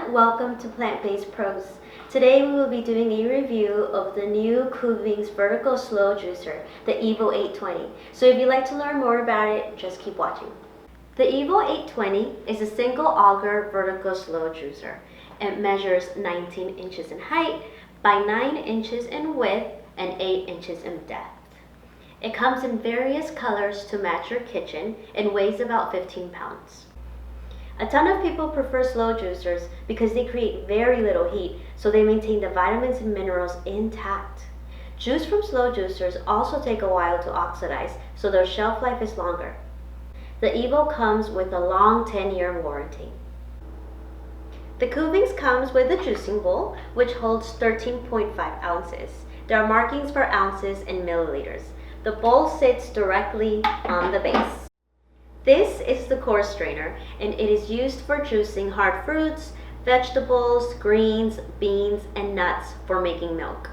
welcome to Plant-Based Pros. Today we will be doing a review of the new Kuvings vertical slow juicer, the EVO820. So if you'd like to learn more about it, just keep watching. The EVO820 is a single auger vertical slow juicer. It measures 19 inches in height by 9 inches in width and 8 inches in depth. It comes in various colors to match your kitchen and weighs about 15 pounds. A ton of people prefer slow juicers because they create very little heat, so they maintain the vitamins and minerals intact. Juice from slow juicers also take a while to oxidize, so their shelf life is longer. The Evo comes with a long 10-year warranty. The Kuvings comes with a juicing bowl, which holds 13.5 ounces. There are markings for ounces and milliliters. The bowl sits directly on the base. This is the core strainer, and it is used for juicing hard fruits, vegetables, greens, beans, and nuts for making milk.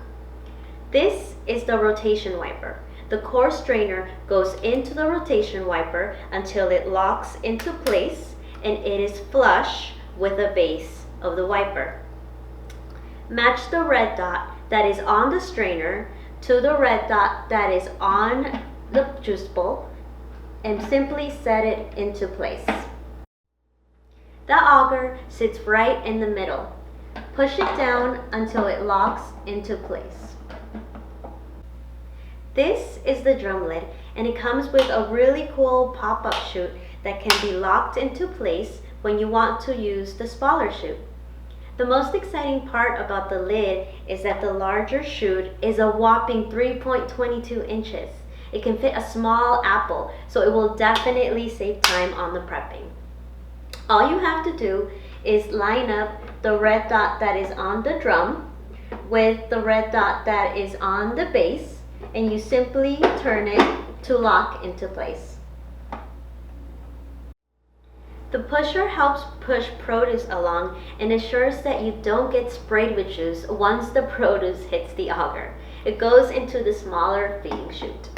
This is the rotation wiper. The core strainer goes into the rotation wiper until it locks into place and it is flush with the base of the wiper. Match the red dot that is on the strainer to the red dot that is on the juice bowl and simply set it into place. The auger sits right in the middle. Push it down until it locks into place. This is the drum lid, and it comes with a really cool pop-up chute that can be locked into place when you want to use the smaller chute. The most exciting part about the lid is that the larger chute is a whopping 3.22 inches. It can fit a small apple, so it will definitely save time on the prepping. All you have to do is line up the red dot that is on the drum with the red dot that is on the base, and you simply turn it to lock into place. The pusher helps push produce along and ensures that you don't get sprayed with juice once the produce hits the auger. It goes into the smaller feeding chute.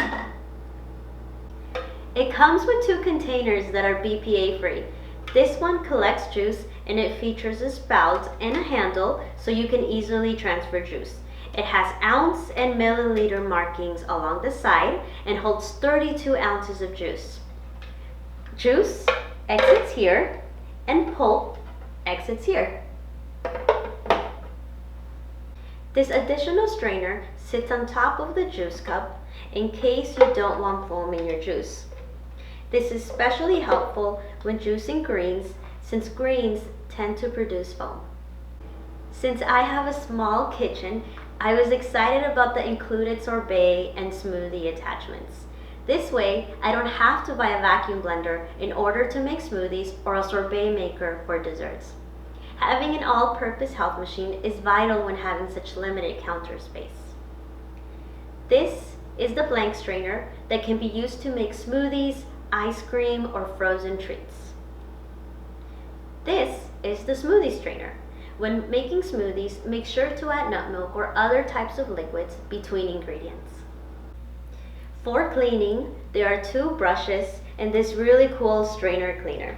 It comes with 2 containers that are BPA free. This one collects juice and it features a spout and a handle so you can easily transfer juice. It has ounce and milliliter markings along the side and holds 32 ounces of juice. Juice exits here and pulp exits here. This additional strainer sits on top of the juice cup in case you don't want foam in your juice. This is especially helpful when juicing greens, since greens tend to produce foam. Since I have a small kitchen, I was excited about the included sorbet and smoothie attachments. This way, I don't have to buy a vacuum blender in order to make smoothies or a sorbet maker for desserts. Having an all-purpose health machine is vital when having such limited counter space. This is the blank strainer that can be used to make smoothies, ice cream, or frozen treats. This is the smoothie strainer. When making smoothies, make sure to add nut milk or other types of liquids between ingredients. For cleaning, there are 2 brushes and this really cool strainer cleaner.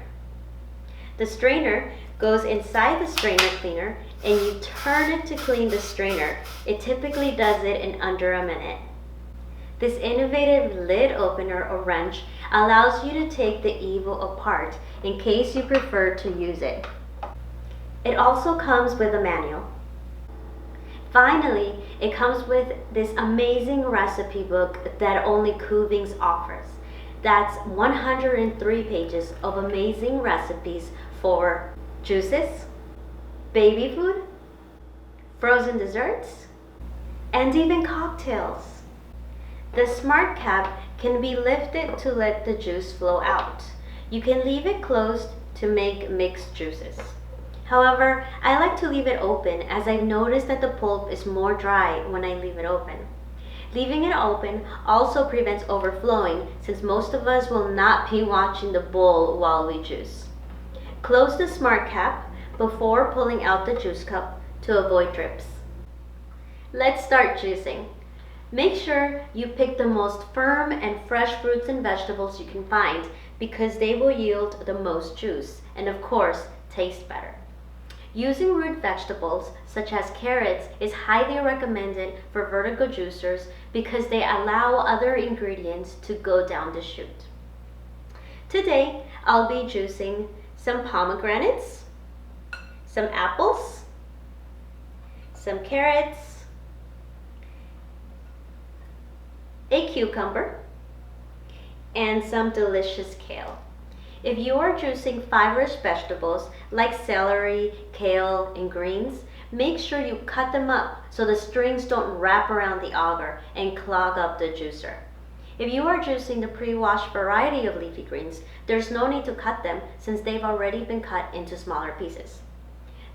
The strainer goes inside the strainer cleaner and you turn it to clean the strainer. It typically does it in under a minute. This innovative lid opener or wrench allows you to take the Evo apart in case you prefer to use it. It also comes with a manual. Finally, it comes with this amazing recipe book that only Kuvings offers. That's 103 pages of amazing recipes for juices, baby food, frozen desserts, and even cocktails. The smart cap can be lifted to let the juice flow out. You can leave it closed to make mixed juices. However, I like to leave it open as I've noticed that the pulp is more dry when I leave it open. Leaving it open also prevents overflowing since most of us will not be watching the bowl while we juice. Close the smart cap before pulling out the juice cup to avoid drips. Let's start juicing. Make sure you pick the most firm and fresh fruits and vegetables you can find because they will yield the most juice and of course taste better. Using root vegetables such as carrots is highly recommended for vertical juicers because they allow other ingredients to go down the chute. Today, I'll be juicing some pomegranates, some apples, some carrots, a cucumber, and some delicious kale. If you are juicing fibrous vegetables like celery, kale, and greens, make sure you cut them up so the strings don't wrap around the auger and clog up the juicer. If you are juicing the pre-washed variety of leafy greens, there's no need to cut them since they've already been cut into smaller pieces.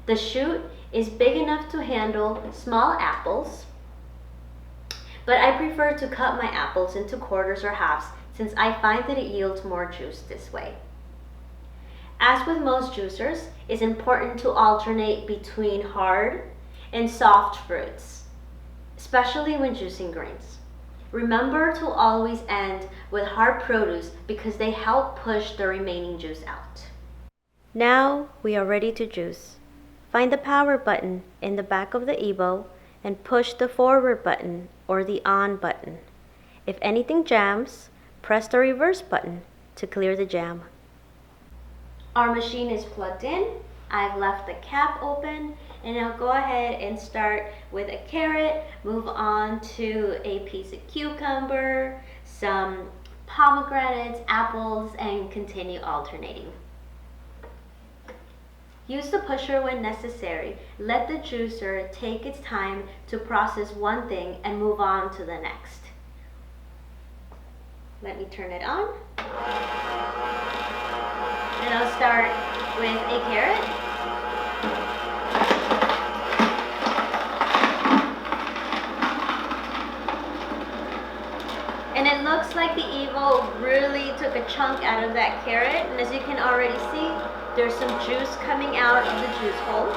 The chute is big enough to handle small apples, but I prefer to cut my apples into quarters or halves since I find that it yields more juice this way. As with most juicers, it's important to alternate between hard and soft fruits, especially when juicing greens. Remember to always end with hard produce because they help push the remaining juice out. Now we are ready to juice. Find the power button in the back of the Evo and push the forward button or the on button. If anything jams, press the reverse button to clear the jam. Our machine is plugged in. I've left the cap open, and I'll go ahead and start with a carrot, move on to a piece of cucumber, some pomegranates, apples, and continue alternating. Use the pusher when necessary. Let the juicer take its time to process one thing and move on to the next. Let me turn it on. And I'll start with a carrot. And it looks like the Evo really took a chunk out of that carrot. And as you can already see, there's some juice coming out of the juice hole.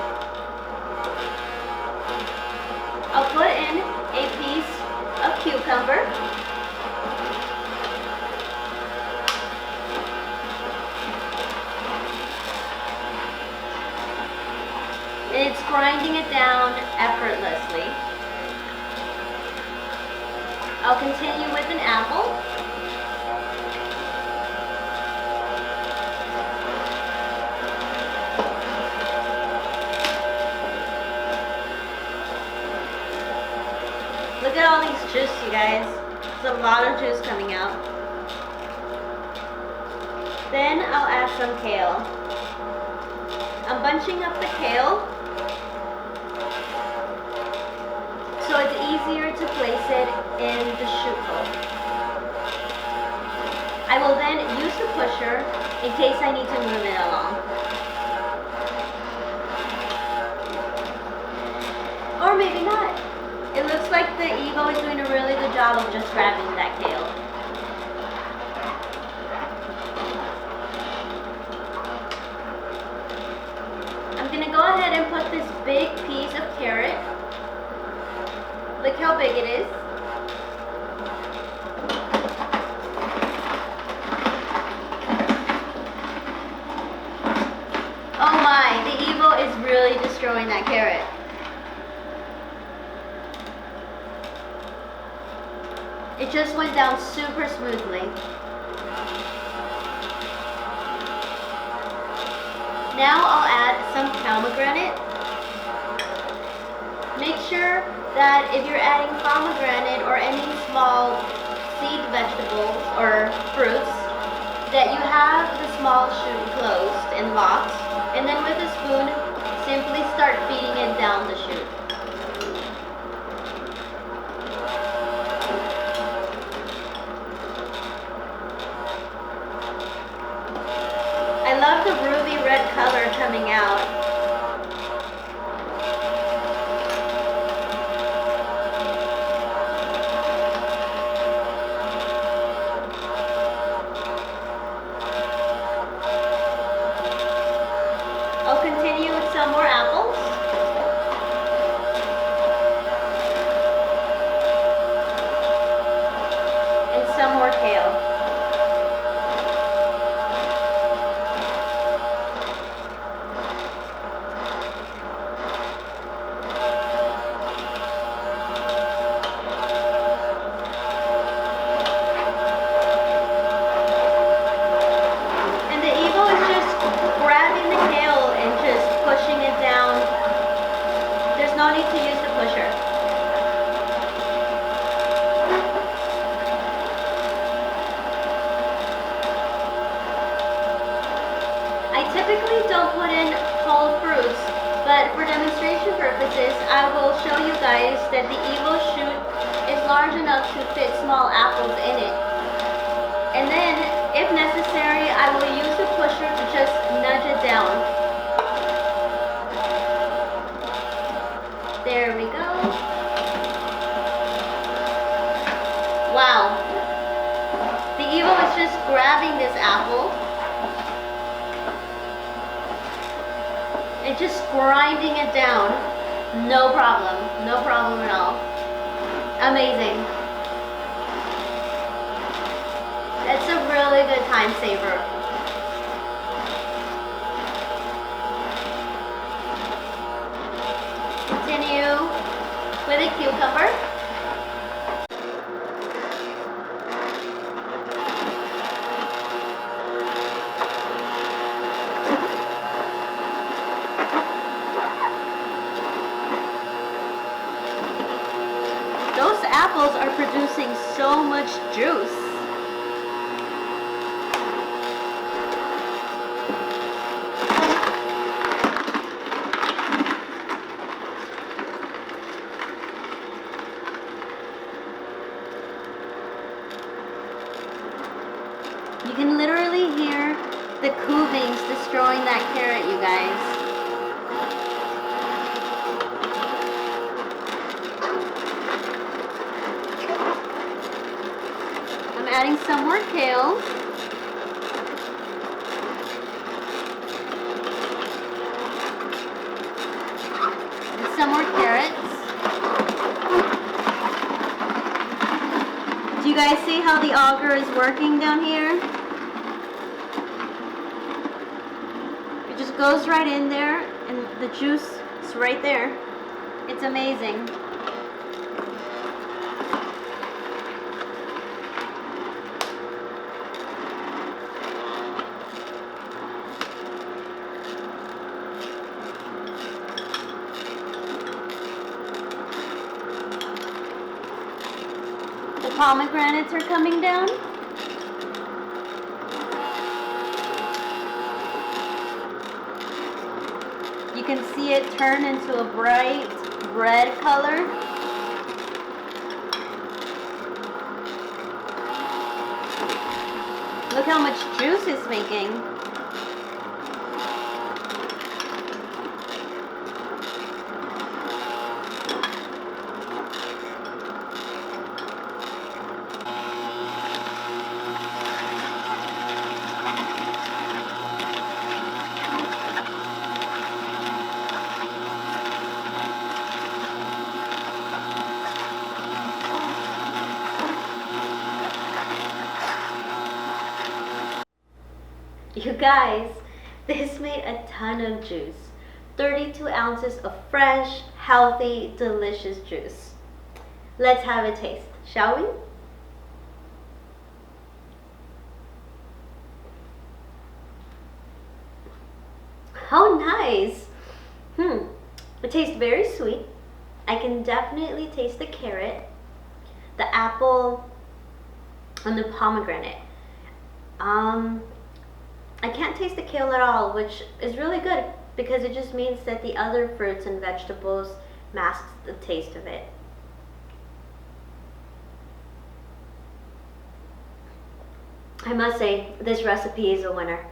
I'll put in a piece of cucumber. And it's grinding it down effortlessly. I'll continue with an apple. Look at all these juice, you guys. There's a lot of juice coming out. Then I'll add some kale. I'm bunching up the kale so it's easier to place it in the chute hole. I will then use the pusher in case I need to move it along. Or maybe not. It looks like the Evo is doing a really good job of just grabbing that kale. I'm going to go ahead and put this big piece of carrot. Look how big it is. Oh my, the Evo is really destroying that carrot. It just went down super smoothly. Now I'll add some pomegranate. Make sure that if you're adding pomegranate or any small seed vegetables or fruits, that you have the small chute closed and locked, and then with a spoon, simply start feeding it down the chute. I love the ruby red color coming out. I'll continue with some more apples. And some more kale. But for demonstration purposes, I will show you guys that the Evo chute is large enough to fit small apples in it. And then, if necessary, I will use the pusher to just nudge it down. There we go. Wow. The Evo is just grabbing this apple and just grinding it down. No problem. No problem at all. Amazing. That's a really good time saver. Continue with a cucumber. Those apples are producing so much juice. You can literally hear the Kuvings destroying that carrot, you guys. I'm adding some more kale. And some more carrots. Do you guys see how the auger is working down here? It just goes right in there and the juice is right there. It's amazing. The pomegranates are coming down. You can see it turn into a bright red color. Look how much juice it's making. You guys, this made a ton of juice. 32 ounces of fresh, healthy, delicious juice. Let's have a taste, shall we? How nice! It tastes very sweet. I can definitely taste the carrot, the apple, and the pomegranate. I can't taste the kale at all, which is really good because it just means that the other fruits and vegetables mask the taste of it. I must say, this recipe is a winner.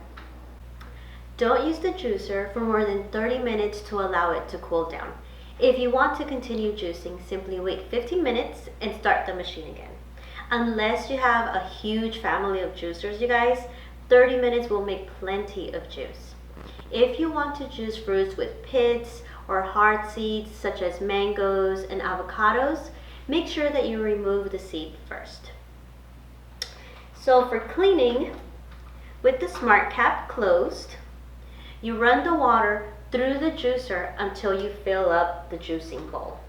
Don't use the juicer for more than 30 minutes to allow it to cool down. If you want to continue juicing, simply wait 15 minutes and start the machine again. Unless you have a huge family of juicers, you guys, 30 minutes will make plenty of juice. If you want to juice fruits with pits or hard seeds such as mangoes and avocados, make sure that you remove the seed first. So for cleaning, with the smart cap closed, you run the water through the juicer until you fill up the juicing bowl.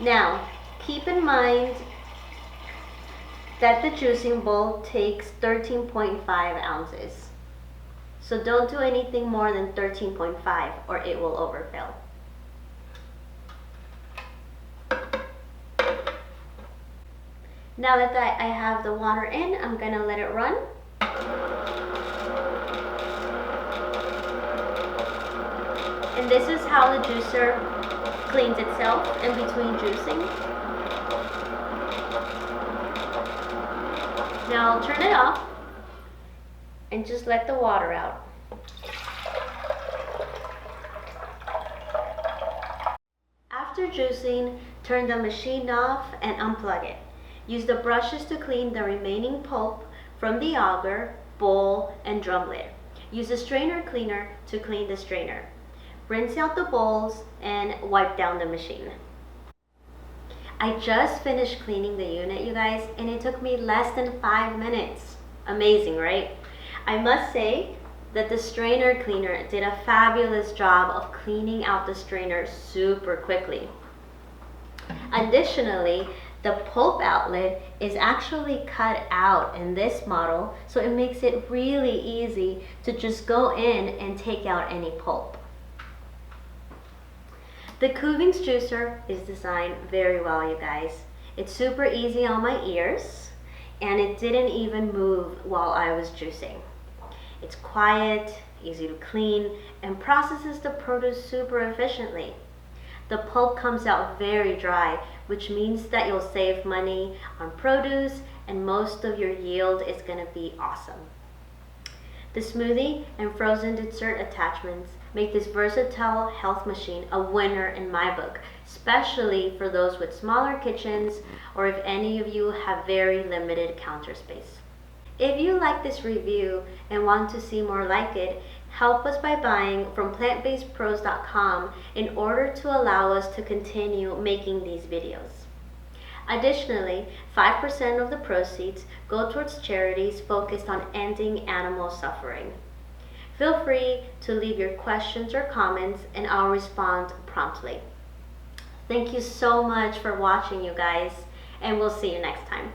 Now, keep in mind that the juicing bowl takes 13.5 ounces. So don't do anything more than 13.5 or it will overfill. Now that I have the water in, I'm gonna let it run. this is how the juicer cleans itself in between juicing. Now I'll turn it off and just let the water out. After juicing, turn the machine off and unplug it. Use the brushes to clean the remaining pulp from the auger, bowl, and drum lid. Use a strainer cleaner to clean the strainer. Rinse out the bowls and wipe down the machine. I just finished cleaning the unit, you guys, and it took me less than 5 minutes. Amazing, right? I must say that the strainer cleaner did a fabulous job of cleaning out the strainer super quickly. Additionally, the pulp outlet is actually cut out in this model, so it makes it really easy to just go in and take out any pulp. The Kuvings juicer is designed very well, you guys. It's super easy on my ears, and it didn't even move while I was juicing. It's quiet, easy to clean, and processes the produce super efficiently. The pulp comes out very dry, which means that you'll save money on produce and most of your yield is going to be awesome. The smoothie and frozen dessert attachments make this versatile health machine a winner in my book, especially for those with smaller kitchens or if any of you have very limited counter space. If you like this review and want to see more like it, help us by buying from plantbasedpros.com in order to allow us to continue making these videos. Additionally, 5% of the proceeds go towards charities focused on ending animal suffering. Feel free to leave your questions or comments and I'll respond promptly. Thank you so much for watching, you guys, and we'll see you next time.